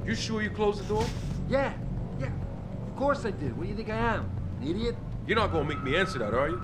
You sure you closed the door? Yeah, of course I did. What do you think I am? An idiot? You're not gonna make me answer that, are you?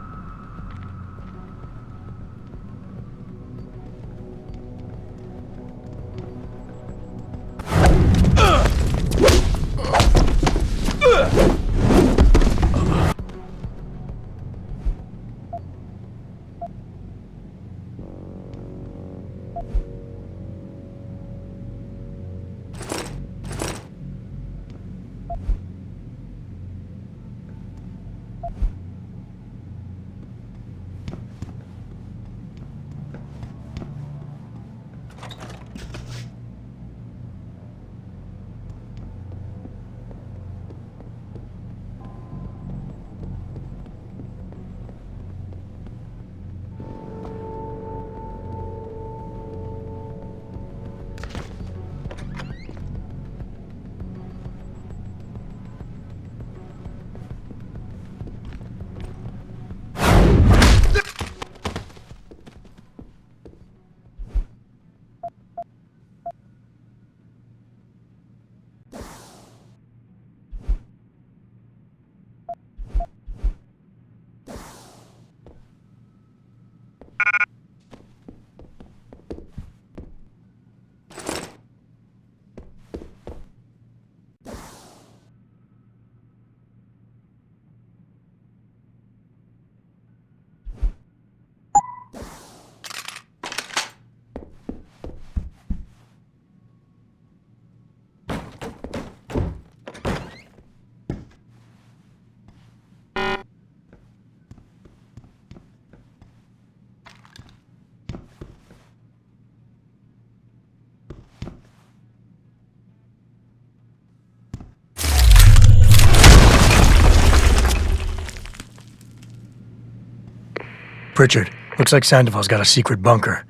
Pritchard, looks like Sandoval's got a secret bunker.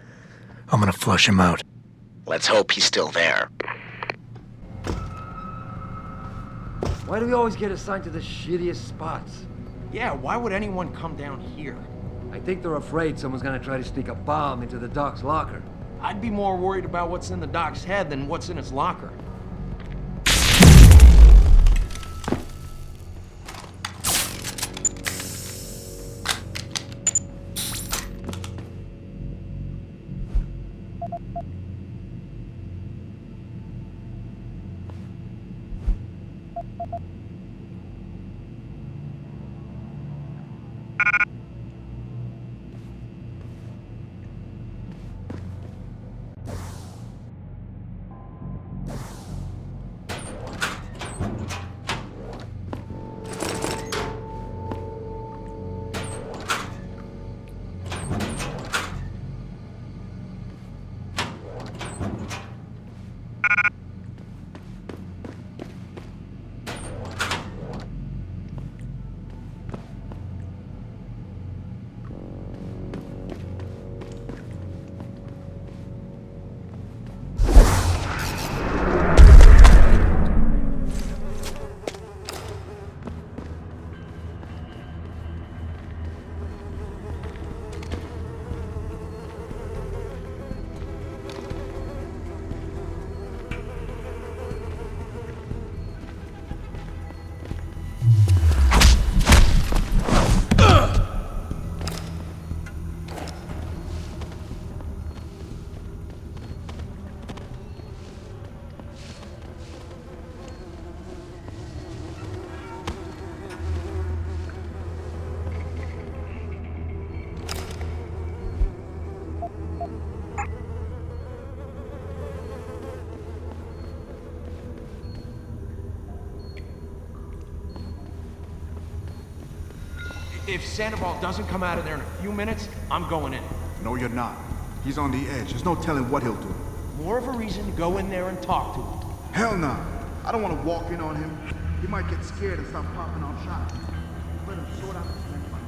I'm gonna flush him out. Let's hope he's still there. Why do we always get assigned to the shittiest spots? Yeah, why would anyone come down here? I think they're afraid someone's gonna try to sneak a bomb into the Doc's locker. I'd be more worried about what's in the Doc's head than what's in his locker. If Sandoval doesn't come out of there in a few minutes, I'm going in. No, you're not. He's on the edge. There's no telling what he'll do. More of a reason to go in there and talk to him. Hell no. I don't want to walk in on him. He might get scared and start popping off shots. Let him sort out this next fight.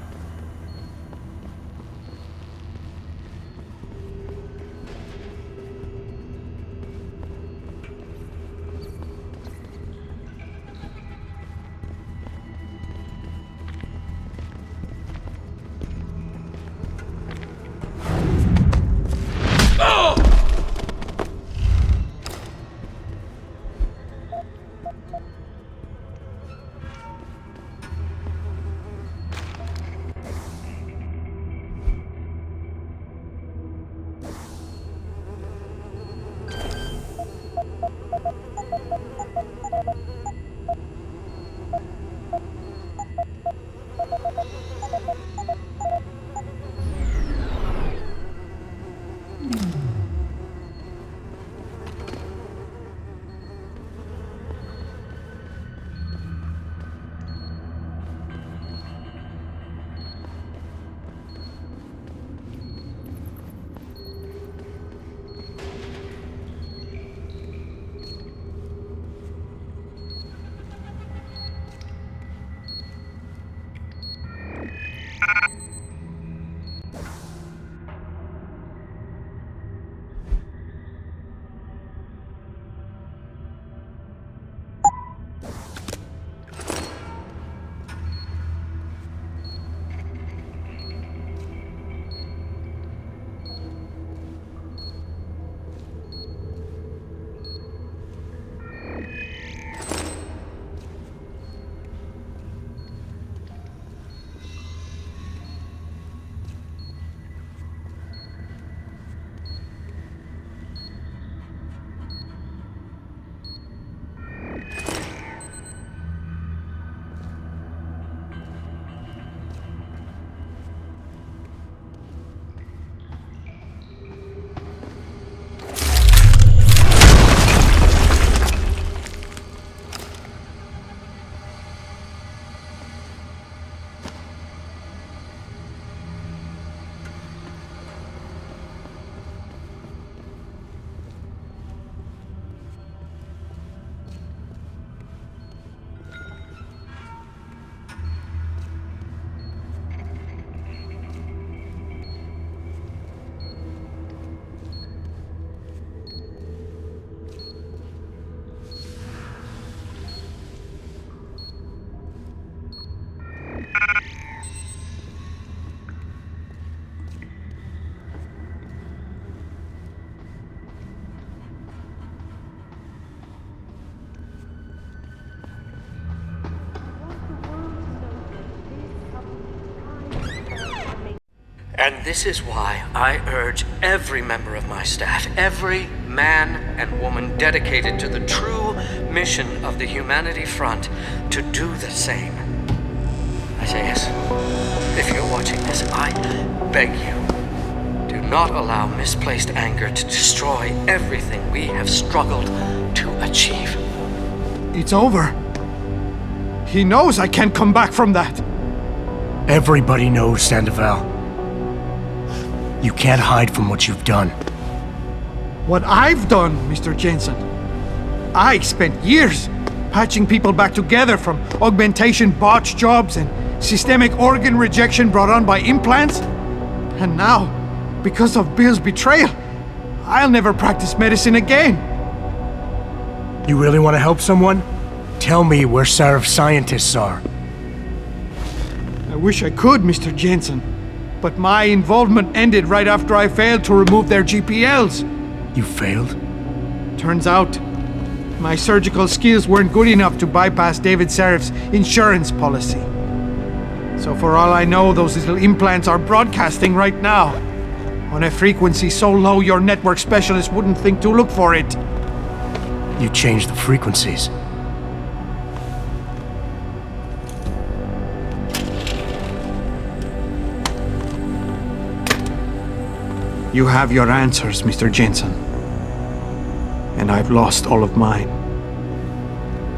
And this is why I urge every member of my staff, every man and woman dedicated to the true mission of the Humanity Front, to do the same. Isaias, if you're watching this, I beg you, do not allow misplaced anger to destroy everything we have struggled to achieve. It's over. He knows I can't come back from that. Everybody knows, Sandoval. You can't hide from what you've done. What I've done, Mr. Jensen. I spent years patching people back together from augmentation botch jobs and systemic organ rejection brought on by implants. And now, because of Bill's betrayal, I'll never practice medicine again. You really want to help someone? Tell me where Sarif's scientists are. I wish I could, Mr. Jensen. But my involvement ended right after I failed to remove their GPLs. You failed? Turns out, my surgical skills weren't good enough to bypass David Sarif's insurance policy. So for all I know, those little implants are broadcasting right now, on a frequency so low your network specialist wouldn't think to look for it. You changed the frequencies. You have your answers, Mr. Jensen. And I've lost all of mine.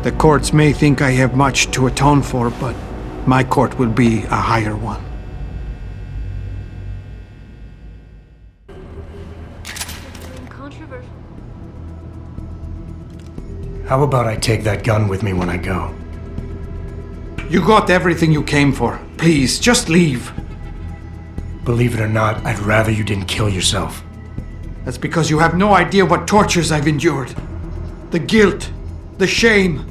The courts may think I have much to atone for, but my court will be a higher one. Controversial. How about I take that gun with me when I go? You got everything you came for. Please, just leave. Believe it or not, I'd rather you didn't kill yourself. That's because you have no idea what tortures I've endured. The guilt, the shame.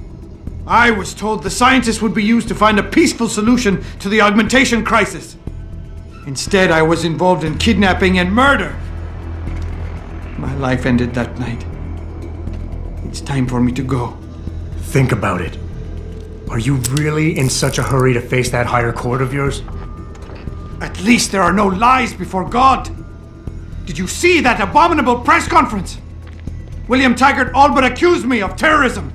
I was told the scientists would be used to find a peaceful solution to the augmentation crisis. Instead, I was involved in kidnapping and murder. My life ended that night. It's time for me to go. Think about it. Are you really in such a hurry to face that higher court of yours? At least there are no lies before God. Did you see that abominable press conference? William Taggart all but accused me of terrorism.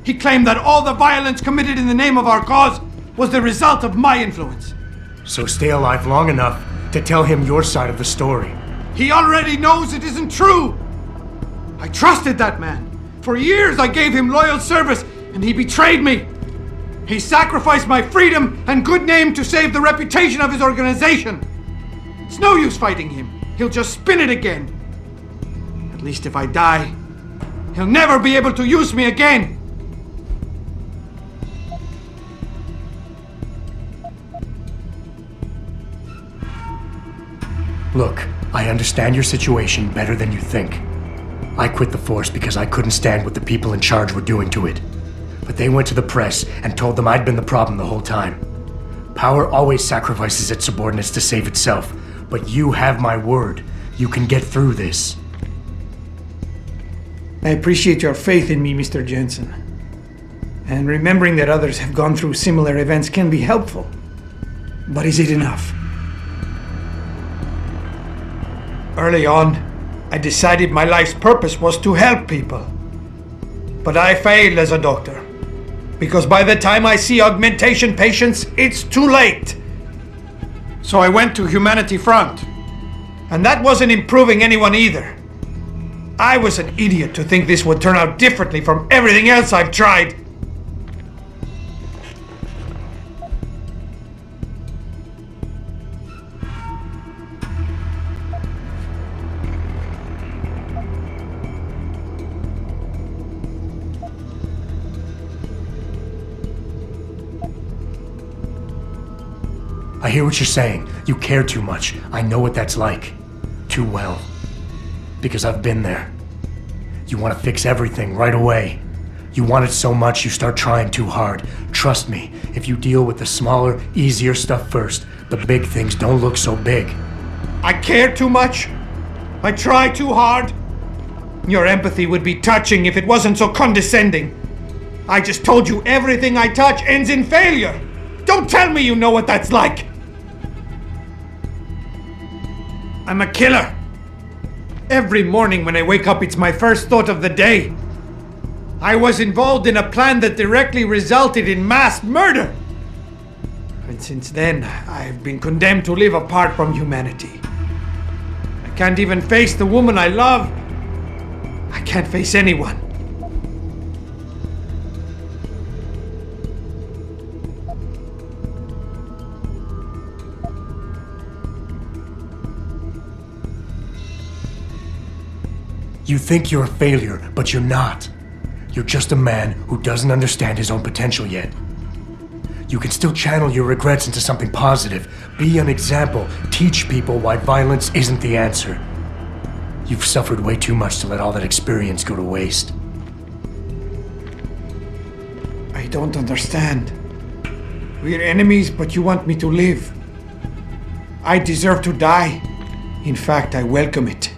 He claimed that all the violence committed in the name of our cause was the result of my influence. So stay alive long enough to tell him your side of the story. He already knows it isn't true. I trusted that man. For years I gave him loyal service, and he betrayed me. He sacrificed my freedom and good name to save the reputation of his organization. It's no use fighting him. He'll just spin it again. At least if I die, he'll never be able to use me again. Look, I understand your situation better than you think. I quit the force because I couldn't stand what the people in charge were doing to it. But they went to the press and told them I'd been the problem the whole time. Power always sacrifices its subordinates to save itself, but you have my word. You can get through this. I appreciate your faith in me, Mr. Jensen. And remembering that others have gone through similar events can be helpful. But is it enough? Early on, I decided my life's purpose was to help people. But I failed as a doctor. Because by the time I see augmentation patients, it's too late. So I went to Humanity Front. And that wasn't improving anyone either. I was an idiot to think this would turn out differently from everything else I've tried. I hear what you're saying. You care too much. I know what that's like. Too well. Because I've been there. You want to fix everything right away. You want it so much you start trying too hard. Trust me, if you deal with the smaller, easier stuff first, the big things don't look so big. I care too much? I try too hard? Your empathy would be touching if it wasn't so condescending. I just told you everything I touch ends in failure. Don't tell me you know what that's like. I'm a killer. Every morning when I wake up, it's my first thought of the day. I was involved in a plan that directly resulted in mass murder. And since then, I've been condemned to live apart from humanity. I can't even face the woman I love. I can't face anyone. You think you're a failure, but you're not. You're just a man who doesn't understand his own potential yet. You can still channel your regrets into something positive. Be an example. Teach people why violence isn't the answer. You've suffered way too much to let all that experience go to waste. I don't understand. We're enemies, but you want me to live. I deserve to die. In fact, I welcome it.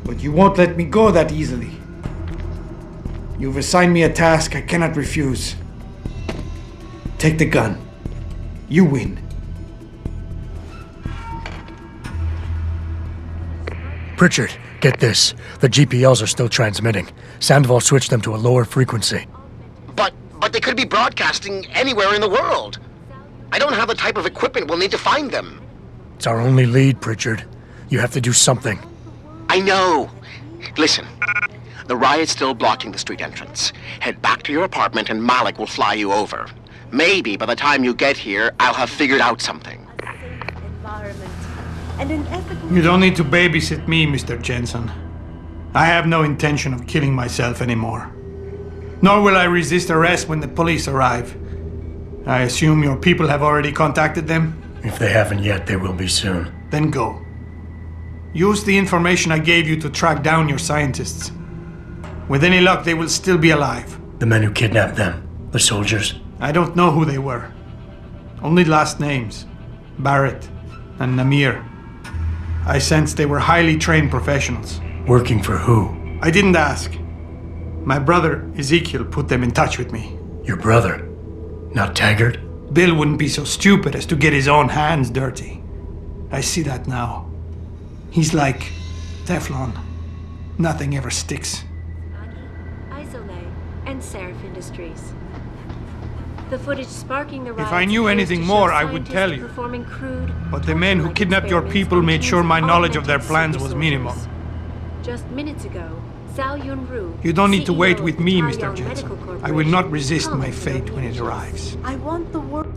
But you won't let me go that easily. You've assigned me a task I cannot refuse. Take the gun. You win. Pritchard, get this. The GPLs are still transmitting. Sandoval switched them to a lower frequency. But they could be broadcasting anywhere in the world. I don't have the type of equipment we'll need to find them. It's our only lead, Pritchard. You have to do something. I know. Listen, the riot's still blocking the street entrance. Head back to your apartment and Malik will fly you over. Maybe by the time you get here, I'll have figured out something. Environment and an ethical... You don't need to babysit me, Mr. Jensen. I have no intention of killing myself anymore. Nor will I resist arrest when the police arrive. I assume your people have already contacted them? If they haven't yet, they will be soon. Then go. Use the information I gave you to track down your scientists. With any luck, they will still be alive. The men who kidnapped them, the soldiers. I don't know who they were. Only last names. Barrett and Namir. I sensed they were highly trained professionals. Working for who? I didn't ask. My brother, Ezekiel, put them in touch with me. Your brother? Not Taggart? Bill wouldn't be so stupid as to get his own hands dirty. I see that now. He's like Teflon. Nothing ever sticks. Isolay and Seraph Industries. The footage sparking the If I knew anything more, I would tell you. But the men who kidnapped your people made sure my knowledge of their plans was minimal. Just minutes ago, Zhao Yunru, You don't need to wait with me, Mr. Taiyang Jensen. Medical I will not Corporation, resist comes my with fate when it donations. arrives. I want the world.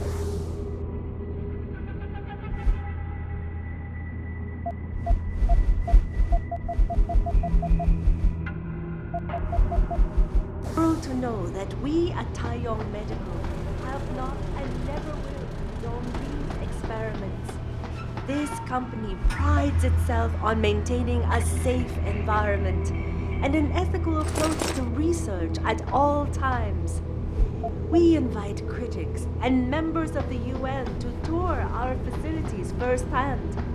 To know that we at Taiyang Medical have not and never will condone these experiments. This company prides itself on maintaining a safe environment and an ethical approach to research at all times. We invite critics and members of the UN to tour our facilities firsthand.